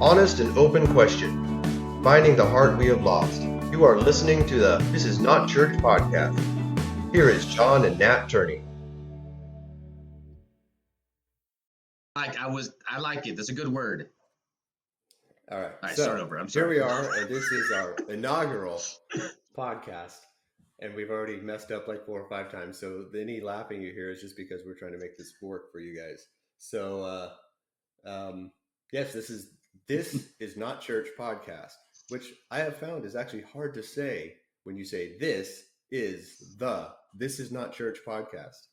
honest and open question, finding the heart we have lost. You are listening to the This Is Not Church podcast. Here is Jon and Nat Turney. I like it. That's a good word. All right. All right, So start over. I'm sorry. here we are, and this is our inaugural podcast, and we've already messed up like 4 or 5 times. So any laughing you hear is just because we're trying to make this work for you guys. So, yes, this is not church podcast, which I have found is actually hard to say when you say this is not church podcast.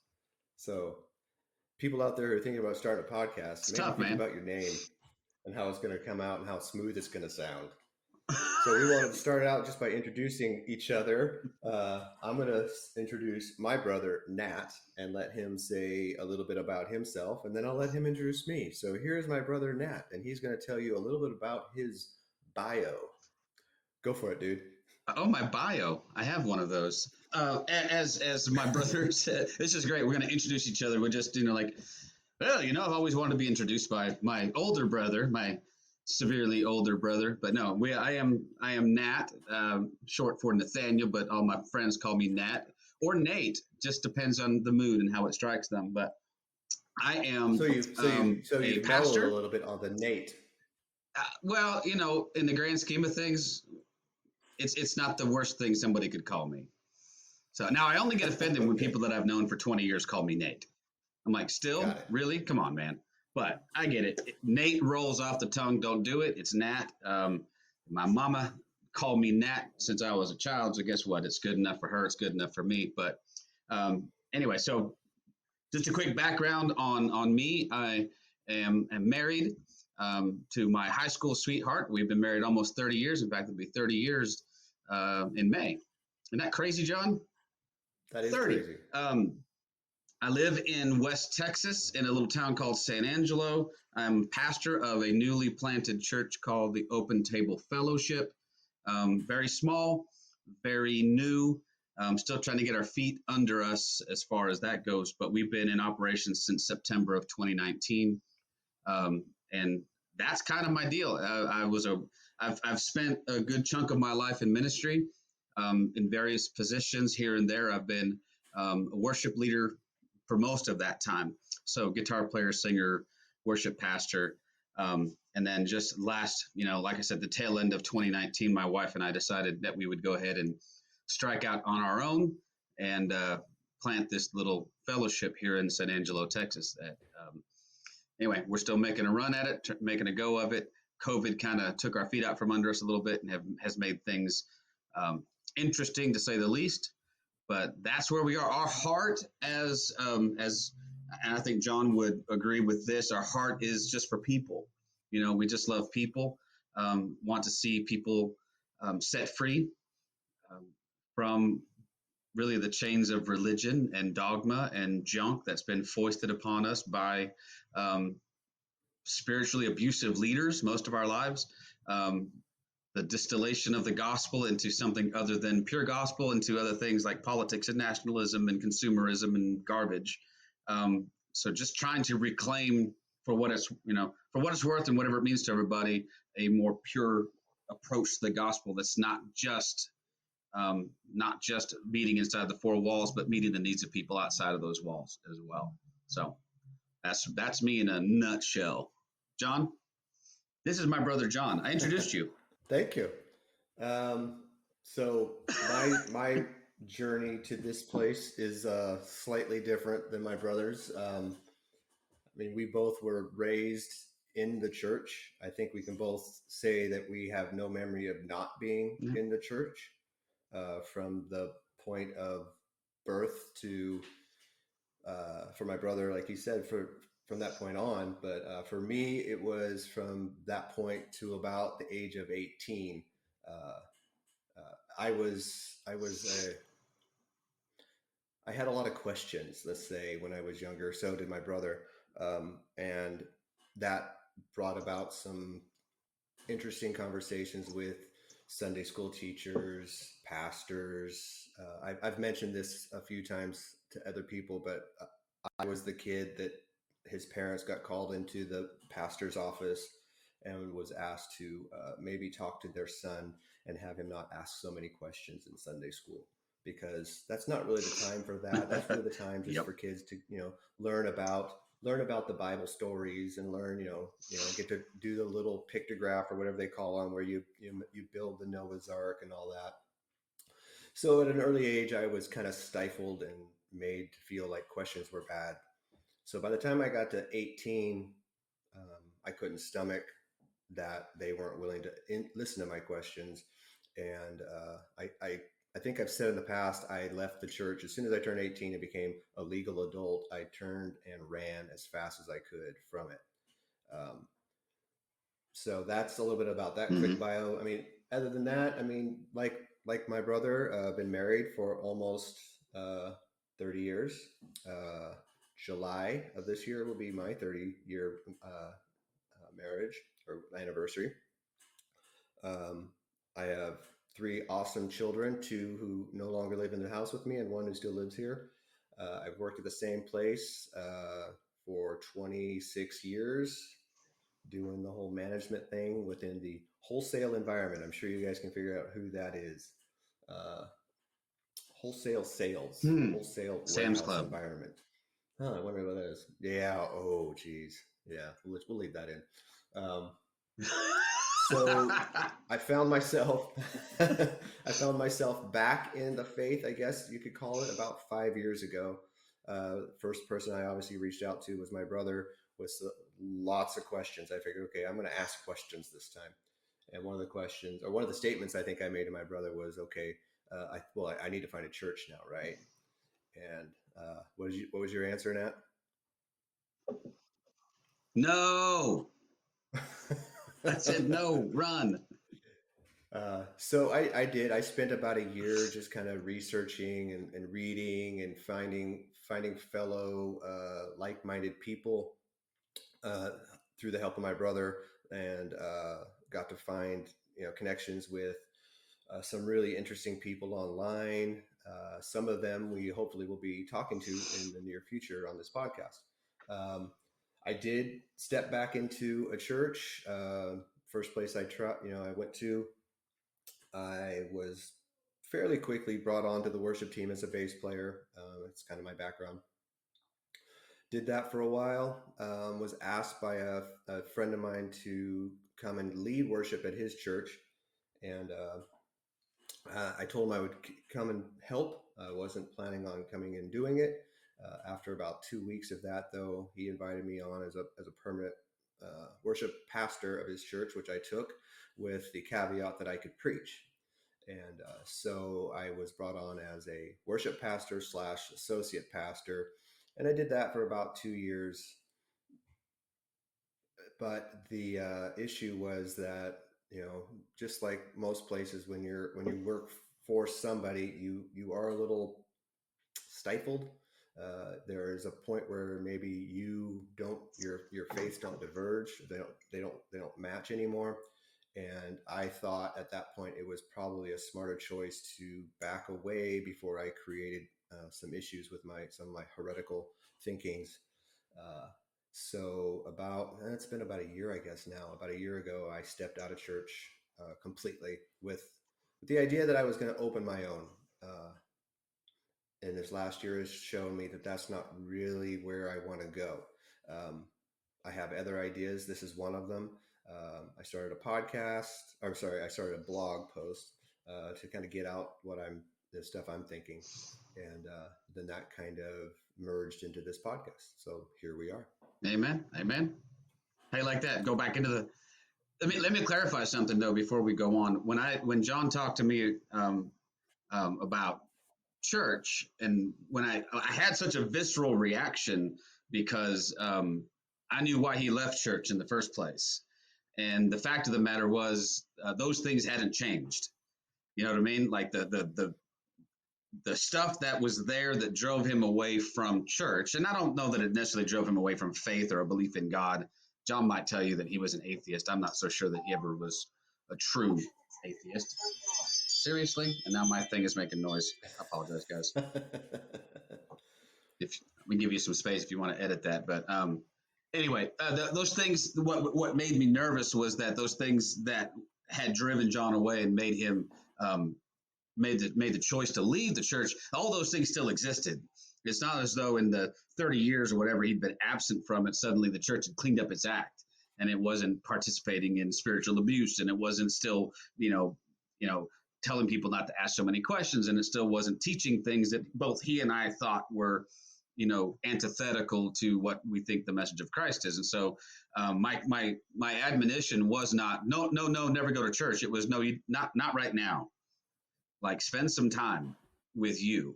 So people out there who are thinking about starting a podcast, maybe tough, think man. about your name and how it's going to come out and how smooth it's going to sound. So we wanted to start out just by introducing each other. I'm going to introduce my brother, Nat, and let him say a little bit about himself, and then I'll let him introduce me. So here's my brother, Nat, and he's going to tell you a little bit about his bio. Go for it, dude. Oh, my bio. I have one of those. As my brother said, this is great. We're going to introduce each other. We're just, I've always wanted to be introduced by my older brother, my severely older brother. But no, I am Nat, short for Nathaniel, but all my friends call me Nat or Nate. Just depends on the mood and how it strikes them. But I am So you pastor. mellowed a little bit on the Nate. Well, in the grand scheme of things, it's not the worst thing somebody could call me. So now I only get offended when people that I've known for 20 years call me Nate. I'm like, still? Really? Come on, man. But I get it. Nate rolls off the tongue. Don't do it. It's Nat. My mama called me Nat since I was a child. So guess what? It's good enough for her. It's good enough for me. But anyway, so just a quick background on me. I am married to my high school sweetheart. We've been married almost 30 years. In fact, it'll be 30 years in May. Isn't that crazy, John? That is 30. crazy. I live in West Texas in a little town called San Angelo. I'm pastor of a newly planted church called the Open Table Fellowship. Very small, very new. Still trying to get our feet under us as far as that goes, but we've been in operation since September of 2019. And that's kind of my deal. I've spent a good chunk of my life in ministry, in various positions here and there. I've been a worship leader for most of that time. So guitar player, singer, worship pastor. And then just last, like I said, the tail end of 2019, my wife and I decided that we would go ahead and strike out on our own and plant this little fellowship here in San Angelo, Texas. Anyway, we're still making a run at it, making a go of it. COVID kind of took our feet out from under us a little bit and has made things interesting, to say the least. But that's where we are. Our heart, as and I think John would agree with this, our heart is just for people. We just love people, want to see people set free from really the chains of religion and dogma and junk that's been foisted upon us by spiritually abusive leaders most of our lives. The distillation of the gospel into something other than pure gospel, into other things like politics and nationalism and consumerism and garbage. So just trying to reclaim, for what it's worth and whatever it means to everybody, a more pure approach to the gospel that's not just meeting inside the 4 walls, but meeting the needs of people outside of those walls as well. So that's me in a nutshell. John, this is my brother John. I introduced you. Thank you. So my journey to this place is slightly different than my brother's. We both were raised in the church. I think we can both say that we have no memory of not being in the church from the point of birth to, for my brother, like you said, from that point on. But for me, it was from that point to about the age of 18. I had a lot of questions, let's say, when I was younger. So did my brother. And that brought about some interesting conversations with Sunday school teachers, pastors. I've mentioned this a few times to other people, but I was the kid that his parents got called into the pastor's office and was asked to maybe talk to their son and have him not ask so many questions in Sunday school, because that's not really the time for that. That's really the time just Yep. for kids to, learn about the Bible stories and learn, get to do the little pictograph or whatever they call them, where you build the Noah's Ark and all that. So at an early age, I was kind of stifled and made to feel like questions were bad. So by the time I got to 18, I couldn't stomach that they weren't willing to listen to my questions. And I think I've said in the past, I left the church. As soon as I turned 18 and became a legal adult, I turned and ran as fast as I could from it. So that's a little bit about that quick bio. I mean, other than that, I mean, like my brother, been married for almost 30 years. July of this year will be my 30-year marriage or anniversary. I have 3 awesome children, 2 who no longer live in the house with me and 1 who still lives here. I've worked at the same place for 26 years, doing the whole management thing within the wholesale environment. I'm sure you guys can figure out who that is. Wholesale sales, wholesale Sam's warehouse Club environment. Huh, I wonder what that is. Yeah. Oh, geez. Yeah, we'll leave that in. So I found myself back in the faith, I guess you could call it, about 5 years ago. First person I obviously reached out to was my brother, with lots of questions. I figured, okay, I'm going to ask questions this time. And one of the statements I think I made to my brother was, okay, I need to find a church now, right? And what was your answer, Nat? No. I said no, run. So I did. I spent about a year just kind of researching and reading and finding fellow like-minded people through the help of my brother, and got to find connections with some really interesting people online. Some of them we hopefully will be talking to in the near future on this podcast. I did step back into a church. First place I went to, I was fairly quickly brought onto the worship team as a bass player. It's kind of my background. Did that for a while. Was asked by a friend of mine to come and lead worship at his church, and I told him I would come and help. I wasn't planning on coming and doing it. After about 2 weeks of that, though, he invited me on as a permanent worship pastor of his church, which I took with the caveat that I could preach. And so I was brought on as a worship pastor / associate pastor. And I did that for about 2 years. But the issue was that, just like most places, when you work for somebody, you are a little stifled. There is a point where maybe your faiths don't diverge. They don't match anymore. And I thought at that point it was probably a smarter choice to back away before I created some issues with some of my heretical thinkings. So it's been about a year, I guess now. About a year ago, I stepped out of church completely with the idea that I was going to open my own. And this last year has shown me that that's not really where I want to go. I have other ideas. This is one of them. I started I started a blog post to kind of get out the stuff I'm thinking. And then that kind of merged into this podcast. So here we are. Amen. Amen. Hey, like that. Go back into let me clarify something though before we go on. When John talked to me about church, and when I had such a visceral reaction because I knew why he left church in the first place. And the fact of the matter was those things hadn't changed. You know what I mean? Like the stuff that was there that drove him away from church. And I don't know that it necessarily drove him away from faith or a belief in God. John might tell you that he was an atheist. I'm not so sure that he ever was a true atheist. Seriously? And now my thing is making noise. I apologize, guys. If we give you some space if you want to edit that. But anyway, those things, what made me nervous was that those things that had driven John away and made him made the choice to leave the church, all those things still existed. It's not as though in the 30 years or whatever he'd been absent from it, suddenly the church had cleaned up its act and it wasn't participating in spiritual abuse, and it wasn't still, telling people not to ask so many questions, and it still wasn't teaching things that both he and I thought were, antithetical to what we think the message of Christ is. And so my admonition was not, no, never go to church. It was, no, not right now. Like, spend some time with you,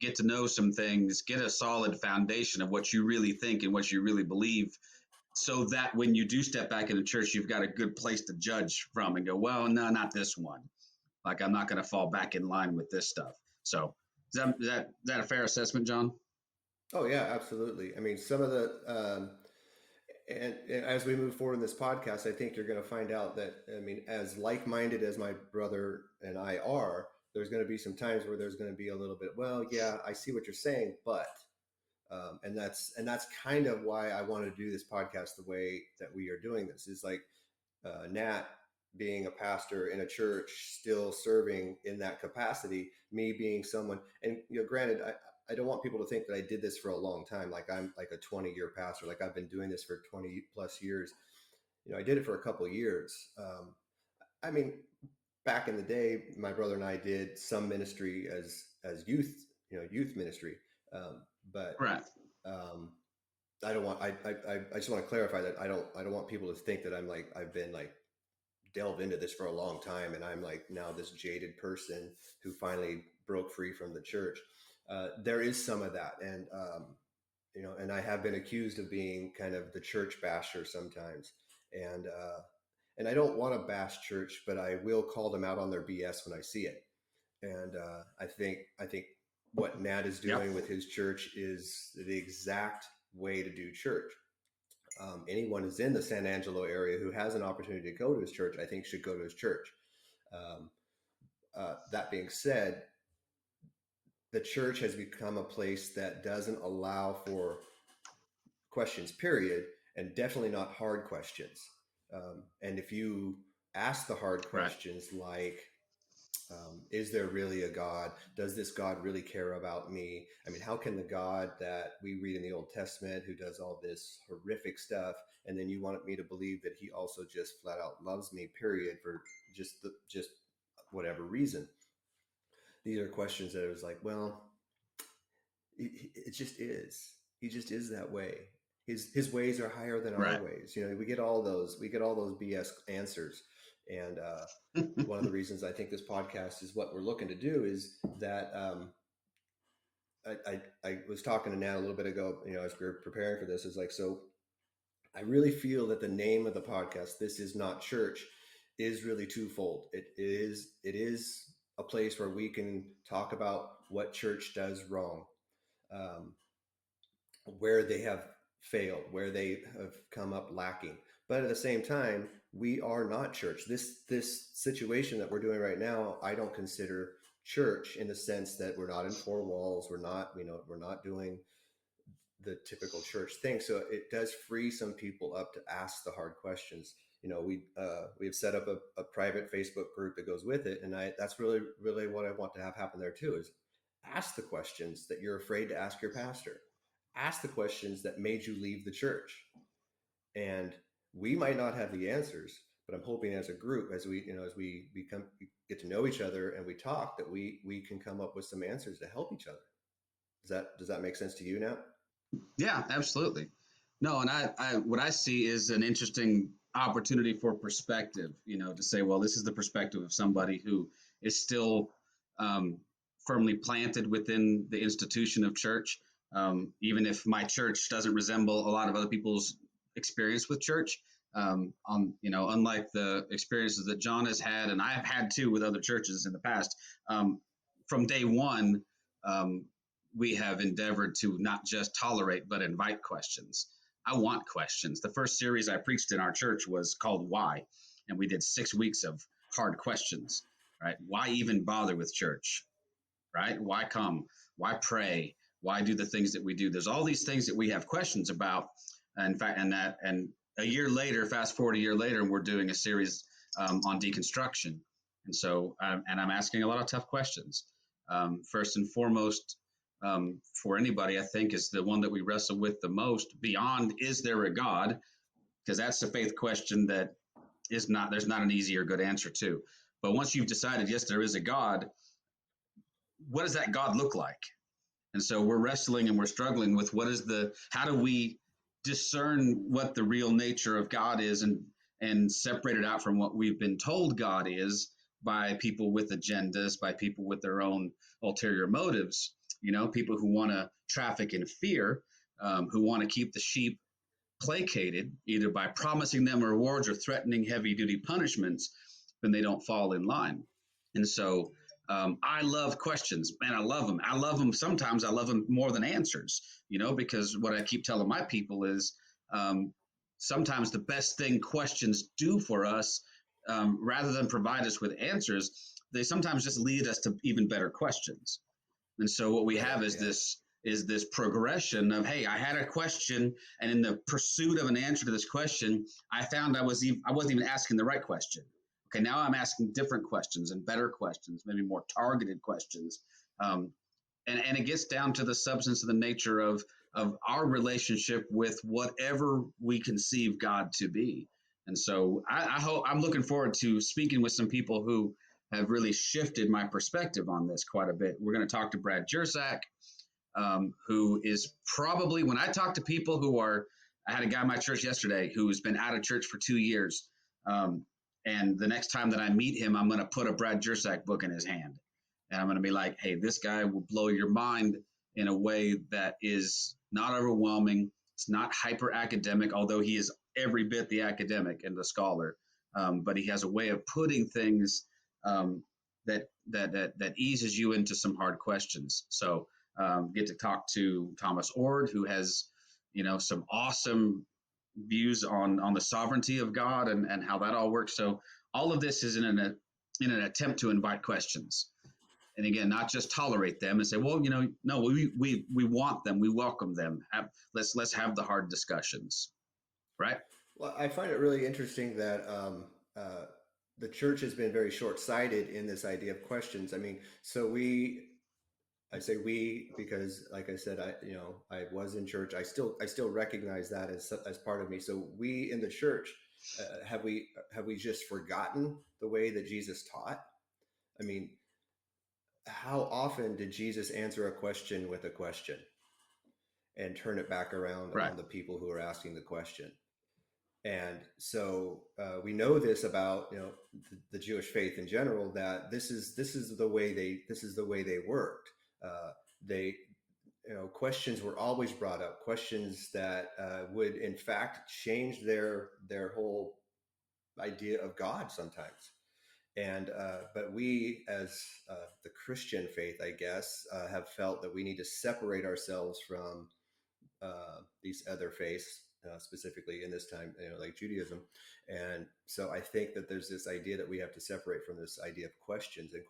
get to know some things, get a solid foundation of what you really think and what you really believe, so that when you do step back into church, you've got a good place to judge from and go, well, no, not this one. Like, I'm not going to fall back in line with this stuff. So is that a fair assessment, John? Oh yeah, absolutely. I mean, some of the, and as we move forward in this podcast, I think you're going to find out that, I mean, as like-minded as my brother and I are, there's going to be some times where there's going to be a little bit, well, yeah, I see what you're saying, but, and that's kind of why I want to do this podcast the way that we are doing this. Is like Nat being a pastor in a church, still serving in that capacity, me being someone, and granted, I don't want people to think that I did this for a long time. Like, I'm like a 20-year pastor. Like, I've been doing this for 20 plus years. I did it for a couple of years. I mean, back in the day, my brother and I did some ministry as youth, youth ministry. But right. I don't want, I just want to clarify that I don't want people to think that I've been like delved into this for a long time, and I'm like now this jaded person who finally broke free from the church. There is some of that. And, and I have been accused of being kind of the church basher sometimes. And I don't want to bash church, but I will call them out on their BS when I see it. And I think what Nat is doing with his church is the exact way to do church. Anyone who's in the San Angelo area who has an opportunity to go to his church, I think should go to his church. That being said, the church has become a place that doesn't allow for questions, period, and definitely not hard questions. And if you ask the hard questions, like, is there really a God? Does this God really care about me? I mean, how can the God that we read in the Old Testament, who does all this horrific stuff, and then you want me to believe that he also just flat out loves me, period, for just whatever reason? These are questions that it was like, well, it just is. He just is that way. His ways are higher than our ways. We get all those BS answers. And one of the reasons I think this podcast is what we're looking to do is that I was talking to Nat a little bit ago, as we were preparing for this, is like, so I really feel that the name of the podcast, This Is Not Church, is really twofold. It is a place where we can talk about what church does wrong, where they have failed, where they have come up lacking. But at the same time, we are not church. This situation that we're doing right now, I don't consider church in the sense that we're not in four walls. We're not doing the typical church thing. So it does free some people up to ask the hard questions. We have set up a private Facebook group that goes with it. And that's really, really what I want to have happen there too, is ask the questions that you're afraid to ask your pastor. Ask the questions that made you leave the church. And we might not have the answers, but I'm hoping as a group, as we get to know each other and we talk, that we can come up with some answers to help each other. Does that make sense to you now? Yeah, absolutely. No, and I what I see is an interesting opportunity for perspective, to say, well, this is the perspective of somebody who is still firmly planted within the institution of church. Even if my church doesn't resemble a lot of other people's experience with church, unlike the experiences that John has had, and I have had too with other churches in the past, from day one, we have endeavored to not just tolerate, but invite questions. I want questions. The first series I preached in our church was called Why? And we did 6 weeks of hard questions, right? Why even bother with church, right? Why come? Why pray? Why do the things that we do? There's all these things that we have questions about. In fact, and a year later, fast forward a year later, we're doing a series on deconstruction. And so, and I'm asking a lot of tough questions. First and foremost, for anybody, I think, is the one that we wrestle with the most beyond, is there a God? Because that's the faith question that there's not an easy or good answer to. But once you've decided, yes, there is a God, what does that God look like? And so we're wrestling and we're struggling with how do we discern what the real nature of God is and separate it out from what we've been told God is by people with agendas, by people with their own ulterior motives, people who want to traffic in fear, who want to keep the sheep placated, either by promising them rewards or threatening heavy duty punishments when they don't fall in line. And so I love questions, man. I love them. I love them. Sometimes I love them more than answers, because what I keep telling my people is sometimes the best thing questions do for us, rather than provide us with answers, they sometimes just lead us to even better questions. And so what we have is this progression of, hey, I had a question, and in the pursuit of an answer to this question, I found I wasn't even asking the right question. Okay, now I'm asking different questions and better questions, maybe more targeted questions. And it gets down to the substance of the nature of our relationship with whatever we conceive God to be. And so I'm looking forward to speaking with some people who have really shifted my perspective on this quite a bit. We're going to talk to Brad Jersak, who is probably, when I talk to people I had a guy in my church yesterday who's been out of church for 2 years. And the next time that I meet him, I'm going to put a Brad Jersak book in his hand. And I'm going to be like, hey, this guy will blow your mind in a way that is not overwhelming. It's not hyper academic, although he is every bit the academic and the scholar. But he has a way of putting things that eases you into some hard questions. So get to talk to Thomas Ord, who has, some awesome views on the sovereignty of God and how that all works. So all of this is in an attempt to invite questions. And again, not just tolerate them and say, well, no, we want them. We welcome them. Let's have the hard discussions. Right. Well, I find it really interesting that the church has been very short-sighted in this idea of questions. I mean, so I say we because, like I said, I was in church. I still recognize that as part of me. So we in the church, have we just forgotten the way that Jesus taught? I mean, how often did Jesus answer a question with a question and turn it back around on the people who are asking the question? And so we know this about the Jewish faith in general, that this is the way they worked. Questions were always brought up, questions that would in fact change their whole idea of God sometimes. And but we, as the Christian faith, I guess, have felt that we need to separate ourselves from these other faiths, specifically in this time, like Judaism. And so I think that there's this idea that we have to separate from this idea of questions. And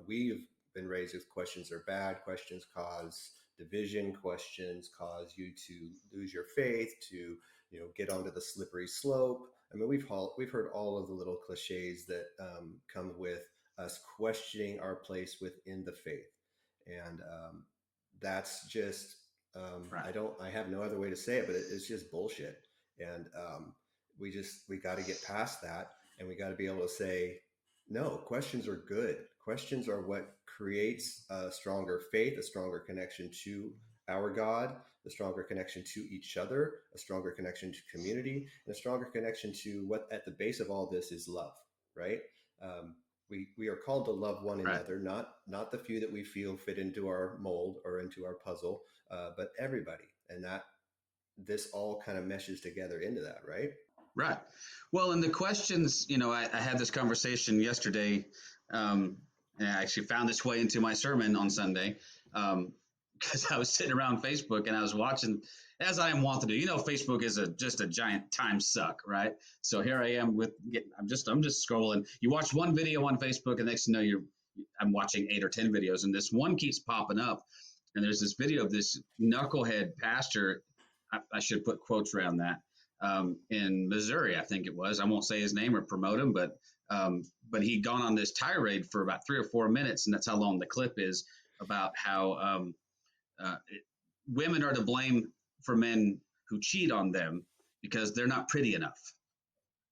we've been raised with questions are bad. Questions cause division. Questions cause you to lose your faith, to get onto the slippery slope. I mean, we've heard all of the little cliches that come with us questioning our place within the faith, and that's just I have no other way to say it, but it's just bullshit. And we got to get past that, and we got to be able to say, no, questions are good. Questions are what creates a stronger faith, a stronger connection to our God, a stronger connection to each other, a stronger connection to community, and a stronger connection to what at the base of all this is love, right? We are called to love one another, not the few that we feel fit into our mold or into our puzzle, but everybody. And that this all kind of meshes together into that, right? Right. Well, and the questions, I had this conversation yesterday, and I actually found its way into my sermon on Sunday, because I was sitting around Facebook and I was watching, as I am wont to do. Facebook is just a giant time suck, right? So here I am I'm just scrolling. You watch one video on Facebook, and next thing you know, I'm watching 8 or 10 videos, and this one keeps popping up. And there's this video of this knucklehead pastor. I should put quotes around that, in Missouri, I think it was. I won't say his name or promote him, but he'd gone on this tirade for about 3 or 4 minutes, and that's how long the clip is, about how women are to blame for men who cheat on them because they're not pretty enough.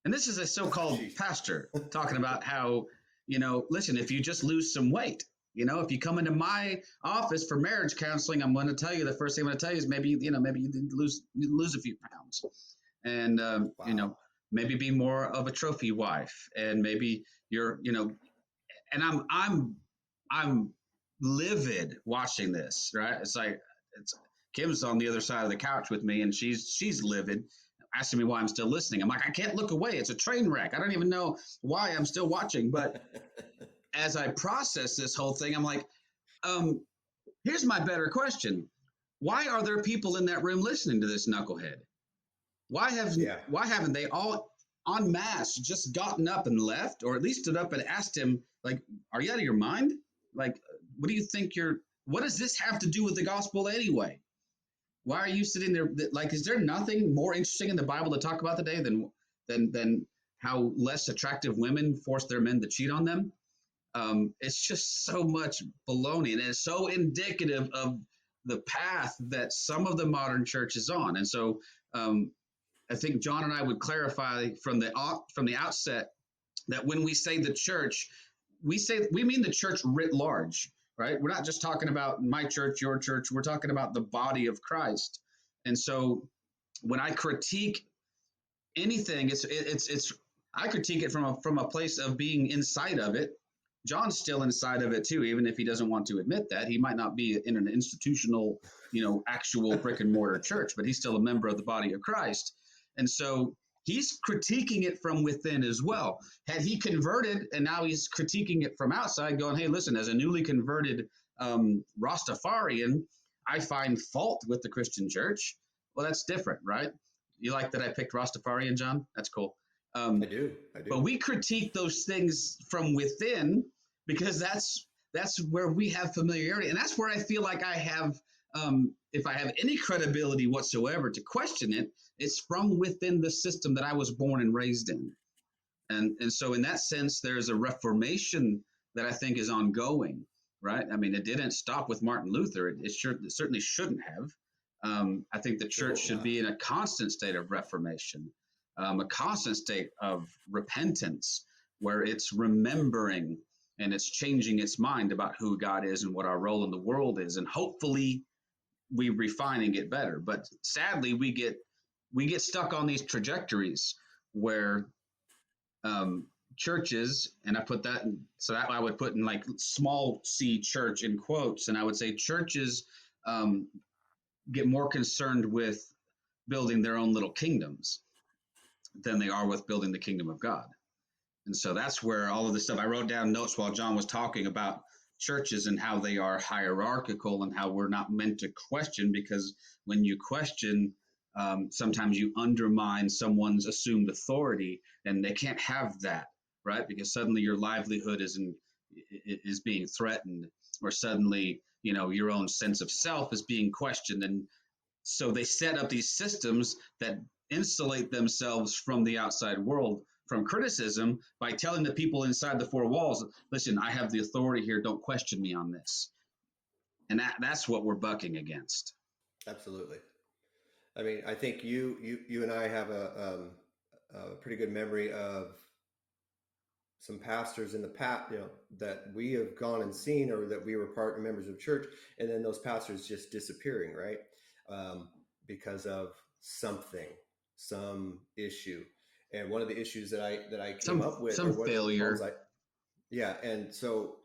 And this is a so-called pastor talking about how, listen, if you just lose some weight, if you come into my office for marriage counseling, I'm going to tell you, the first thing I'm going to tell you is maybe you need to lose a few pounds, and Wow. maybe be more of a trophy wife, and maybe you're, and I'm livid watching this, right? It's like, Kim's on the other side of the couch with me, and she's livid, asking me why I'm still listening. I'm like, I can't look away. It's a train wreck. I don't even know why I'm still watching. But as I process this whole thing, I'm like, here's my better question. Why are there people in that room listening to this knucklehead? Why haven't they all en masse just gotten up and left, or at least stood up and asked him, like, are you out of your mind? Like, what do you think what does this have to do with the gospel anyway? Why are you sitting there? Like, is there nothing more interesting in the Bible to talk about today than how less attractive women force their men to cheat on them? It's just so much baloney, and it's so indicative of the path that some of the modern church is on. And so I think John and I would clarify from the outset that when we say the church, we mean the church writ large, right? We're not just talking about my church, your church. We're talking about the body of Christ. And so when I critique anything, I critique it from a place of being inside of it. John's still inside of it too, even if he doesn't want to admit that. He might not be in an institutional, actual brick and mortar church, but he's still a member of the body of Christ. And so he's critiquing it from within as well. Had he converted and now he's critiquing it from outside, going, hey, listen, as a newly converted Rastafarian, I find fault with the Christian church. Well, that's different, right? You like that I picked Rastafarian, John? That's cool. I do. But we critique those things from within because that's where we have familiarity. And that's where I feel like I have, if I have any credibility whatsoever to question it, it's from within the system that I was born and raised in. And so in that sense, there's a reformation that I think is ongoing, right? I mean, it didn't stop with Martin Luther. It certainly shouldn't have. I think the church should be in a constant state of reformation, a constant state of repentance, where it's remembering and it's changing its mind about who God is and what our role in the world is. And hopefully we refine and get better. But sadly, we get stuck on these trajectories where churches, and I put that in, so that I would put in like small c church in quotes, and I would say churches get more concerned with building their own little kingdoms than they are with building the kingdom of God. And so that's where all of this stuff, I wrote down notes while John was talking about churches and how they are hierarchical and how we're not meant to question, because when you question, sometimes you undermine someone's assumed authority, and they can't have that, right? Because suddenly your livelihood is being threatened, or suddenly, your own sense of self is being questioned. And so they set up these systems that insulate themselves from the outside world, from criticism, by telling the people inside the four walls, listen, I have the authority here. Don't question me on this. And that's what we're bucking against. Absolutely. I mean, I think you and I have a pretty good memory of some pastors in the past, that we have gone and seen, or that we were members of church, and then those pastors just disappearing, right? Because of some issue. And one of the issues that I came up with, some failure. And so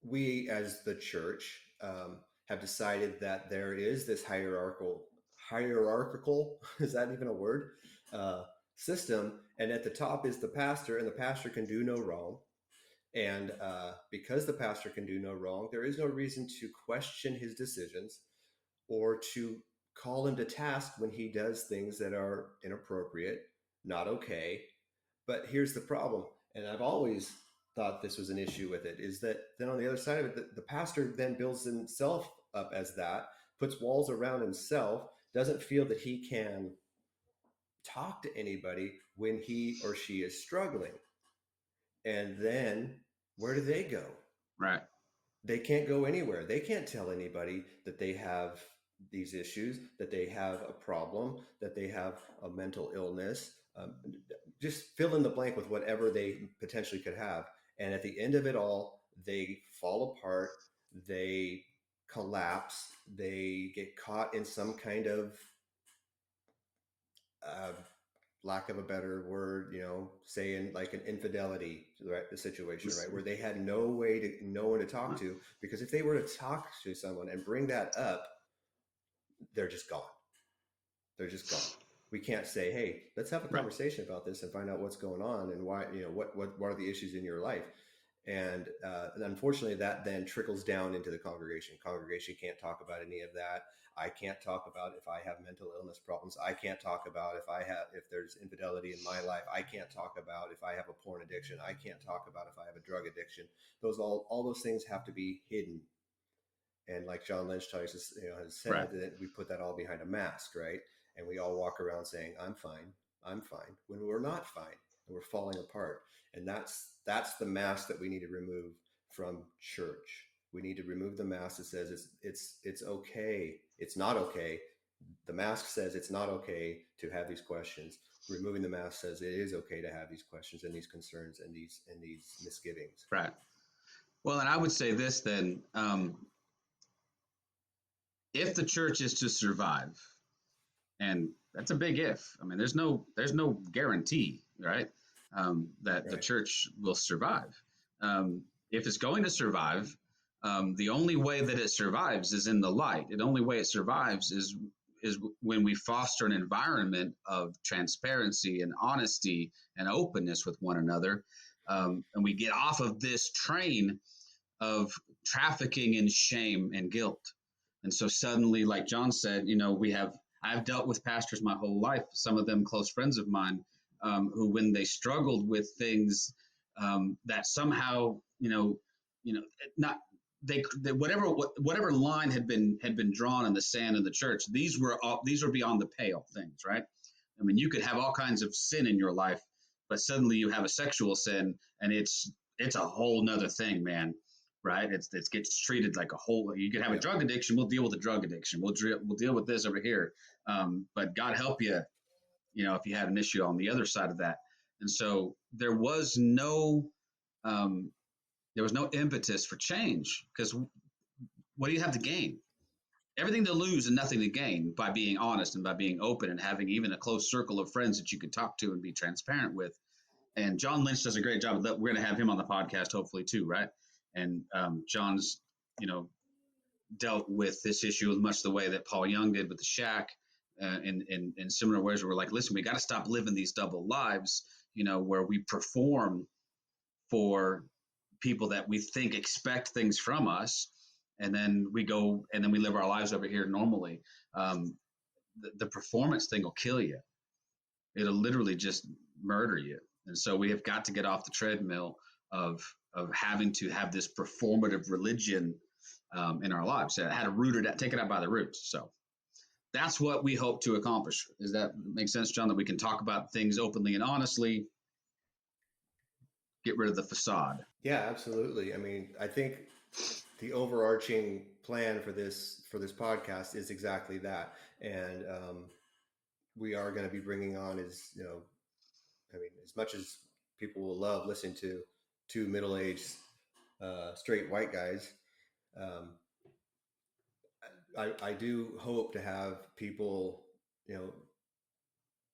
we, as the church, have decided that there is this hierarchical, is that even a word? System, and at the top is the pastor, and the pastor can do no wrong. And because the pastor can do no wrong, there is no reason to question his decisions or to call him to task when he does things that are inappropriate, not okay. But here's the problem, and I've always thought this was an issue with it, is that then on the other side of it, the pastor then builds himself up as that, puts walls around himself, doesn't feel that he can talk to anybody when he or she is struggling. And then where do they go? Right. They can't go anywhere. They can't tell anybody that they have these issues, that they have a problem, that they have a mental illness. Just fill in the blank with whatever they potentially could have. And at the end of it all, they fall apart, they collapse, they get caught in some kind of uh, lack of a better word, saying like an infidelity, right? The situation, right? Where they had no one to talk to, because if they were to talk to someone and bring that up, they're just gone. They're just gone. We can't say, hey, let's have a conversation about this and find out what's going on and why, what are the issues in your life? And unfortunately, that then trickles down into the congregation. Congregation can't talk about any of that. I can't talk about if I have mental illness problems. I can't talk about if there's infidelity in my life. I can't talk about if I have a porn addiction. I can't talk about if I have a drug addiction. All those things have to be hidden. And like John Lynch has said, that we put that all behind a mask, right? And we all walk around saying, I'm fine, when we're not fine and we're falling apart. And that's the mask that we need to remove from church. We need to remove the mask that says it's okay. It's not okay. The mask says it's not okay to have these questions. Removing the mask says it is okay to have these questions and these concerns and these misgivings. Right. Well, and I would say this then, if the church is to survive, and that's a big if. I mean, there's no guarantee, right, that the church will survive. If it's going to survive, the only way that it survives is in the light. The only way it survives is when we foster an environment of transparency and honesty and openness with one another, and we get off of this train of trafficking in shame and guilt. And so suddenly, like John said, I've dealt with pastors my whole life, some of them close friends of mine, who, when they struggled with things that somehow, not they whatever line had been drawn in the sand in the church, these were beyond the pale things, right? I mean, you could have all kinds of sin in your life, but suddenly you have a sexual sin, and it's a whole nother thing, man. Right? It gets treated like a whole. You could have a drug addiction. We'll deal with the drug addiction. We'll deal with this over here. But God help you, if you had an issue on the other side of that. And so there was no impetus for change, because what do you have to gain? Everything to lose and nothing to gain by being honest and by being open and having even a close circle of friends that you could talk to and be transparent with. And John Lynch does a great job of that. We're going to have him on the podcast hopefully too, right? And John's, dealt with this issue in much the way that Paul Young did with the shack, in similar ways where we're like, listen, we got to stop living these double lives, where we perform for people that we think expect things from us. And then we go and then we live our lives over here normally. The performance thing will kill you. It'll literally just murder you. And so we have got to get off the treadmill of having to have this performative religion in our lives. It had to root it out, take it out by the roots. So that's what we hope to accomplish. Does that make sense, John? That we can talk about things openly and honestly, get rid of the facade. Yeah, absolutely. I mean, I think the overarching plan for this podcast is exactly that. And we are going to be bringing on as much as people will love listening to two middle-aged straight white guys. I do hope to have people,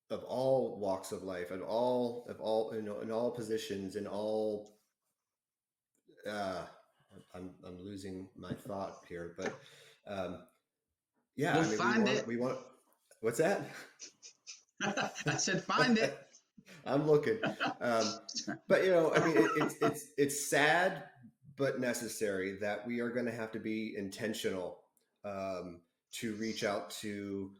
of all walks of life, in all in all positions, in all. I'm losing my thought here, but yeah, we want. What's that? I said, find it. I'm looking, but it's sad but necessary that we are going to have to be intentional to reach out to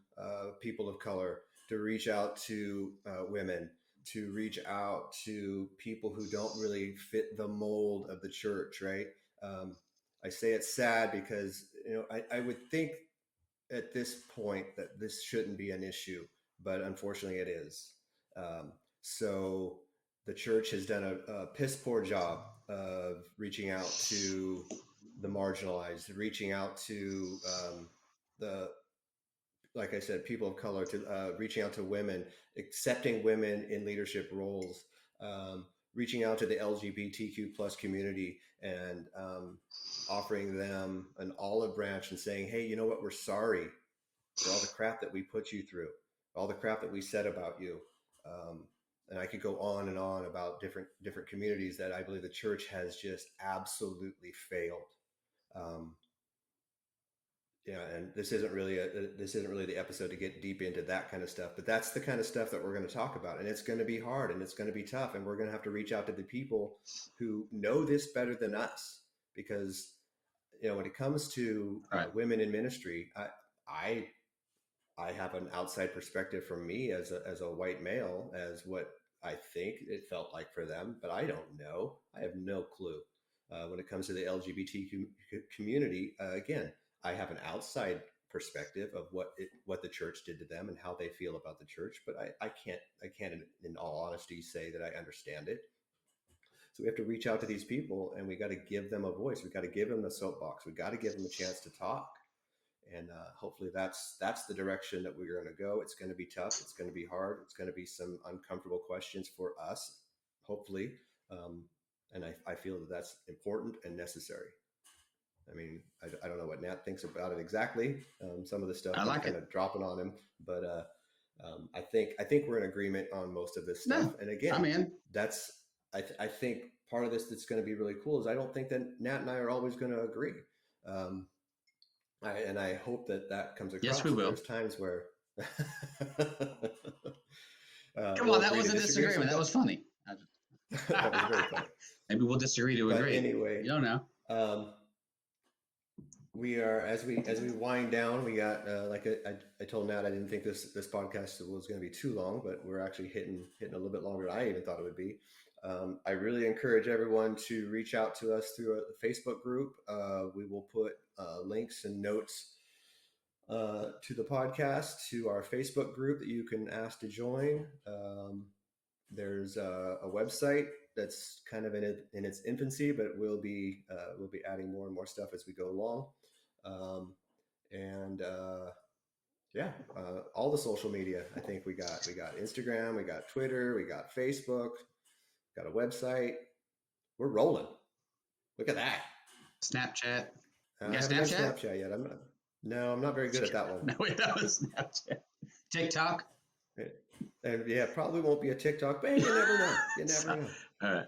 people of color, to reach out to women, to reach out to people who don't really fit the mold of the church, right? I say it's sad because I would think at this point that this shouldn't be an issue, but unfortunately it is. So the church has done a piss poor job of reaching out to the marginalized, reaching out to the, like I said, people of color, to reaching out to women, accepting women in leadership roles, reaching out to the LGBTQ plus community, and offering them an olive branch and saying, hey, you know what? We're sorry for all the crap that we put you through, all the crap that we said about you. And I could go on and on about different communities that I believe the church has just absolutely failed. Yeah, and this isn't really the episode to get deep into that kind of stuff, but that's the kind of stuff that we're going to talk about, and it's going to be hard, and it's going to be tough, and we're going to have to reach out to the people who know this better than us, because when it comes to women in ministry, I have an outside perspective from me as a white male as what I think it felt like for them, but I don't know. I have no clue. When it comes to the LGBTQ community, again, I have an outside perspective of what the church did to them and how they feel about the church, but I can't in all honesty say that I understand it. So we have to reach out to these people, and we got to give them a voice. We got to give them the soapbox. We got to give them a chance to talk. And hopefully that's the direction that we're going to go. It's going to be tough. It's going to be hard. It's going to be some uncomfortable questions for us, hopefully. And I feel that that's important and necessary. I mean, I don't know what Nat thinks about it exactly. Some of the stuff is kind of dropping on him, but I think we're in agreement on most of this stuff. No, and again, I'm in. I think part of this that's going to be really cool is I don't think that Nat and I are always going to agree. I hope that comes across. Yes, we will. There's times where come on, that was a disagreement. That was funny. That was very funny. Maybe we'll disagree to agree. Anyway, you don't know. We are as we wind down. We got like I told Nat, I didn't think this podcast was going to be too long, but we're actually hitting a little bit longer than I even thought it would be. I really encourage everyone to reach out to us through the Facebook group. We will put links and notes to the podcast, to our Facebook group that you can ask to join. There's a website that's kind of in its infancy, but we'll be adding more and more stuff as we go along. All the social media. I think we got Instagram, we got Twitter, we got Facebook, got a website. We're rolling. Look at that. Snapchat. I haven't done Snapchat yet. I'm not very good at that one. No, wait, that was Snapchat. TikTok. And yeah, probably won't be a TikTok, but you never know. You never know. All right.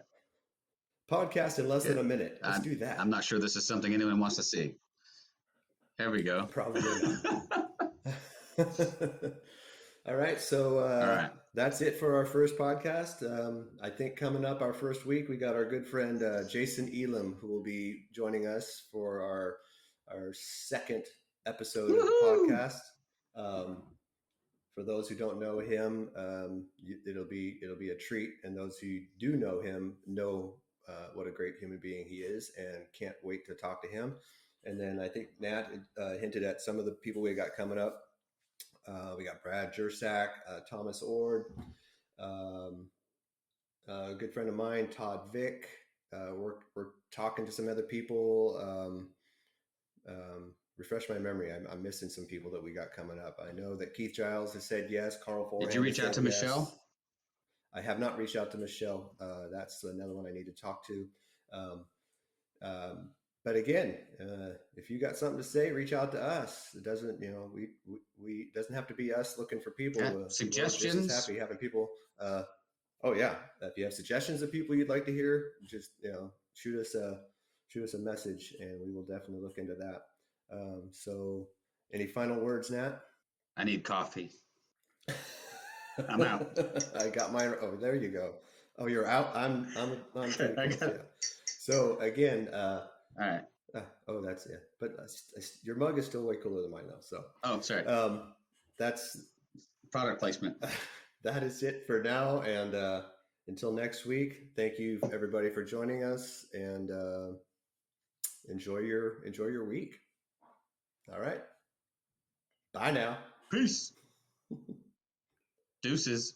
Podcast in less than a minute. Let's do that. I'm not sure this is something anyone wants to see. There we go. Probably not. All right. So that's it for our first podcast. I think coming up our first week, we got our good friend Jason Elam, who will be joining us for our second episode of the podcast. For those who don't know him, it'll be a treat, and those who do know him know what a great human being he is, and can't wait to talk to him. And then I think Nat hinted at some of the people we got coming up. We got Brad Jersak, Thomas Ord, a good friend of mine, Todd Vick. We're talking to some other people. Refresh my memory. I'm missing some people that we got coming up. I know that Keith Giles has said yes. Carl Forehand. Did you reach out to Michelle? I have not reached out to Michelle. That's another one I need to talk to. But again, if you got something to say, reach out to us. It doesn't, we doesn't have to be us looking for people. Suggestions. We're just happy having people. If you have suggestions of people you'd like to hear, just shoot us a message, and we will definitely look into that. So, any final words, Nat? I need coffee. I'm out. I got mine. Oh, there you go. Oh, you're out. I'm So again, all right. That's it. But your mug is still way cooler than mine, though. So. Oh, sorry. That's product placement. That is it for now, and until next week. Thank you everybody for joining us, and enjoy your week. All right. Bye now. Peace. Deuces.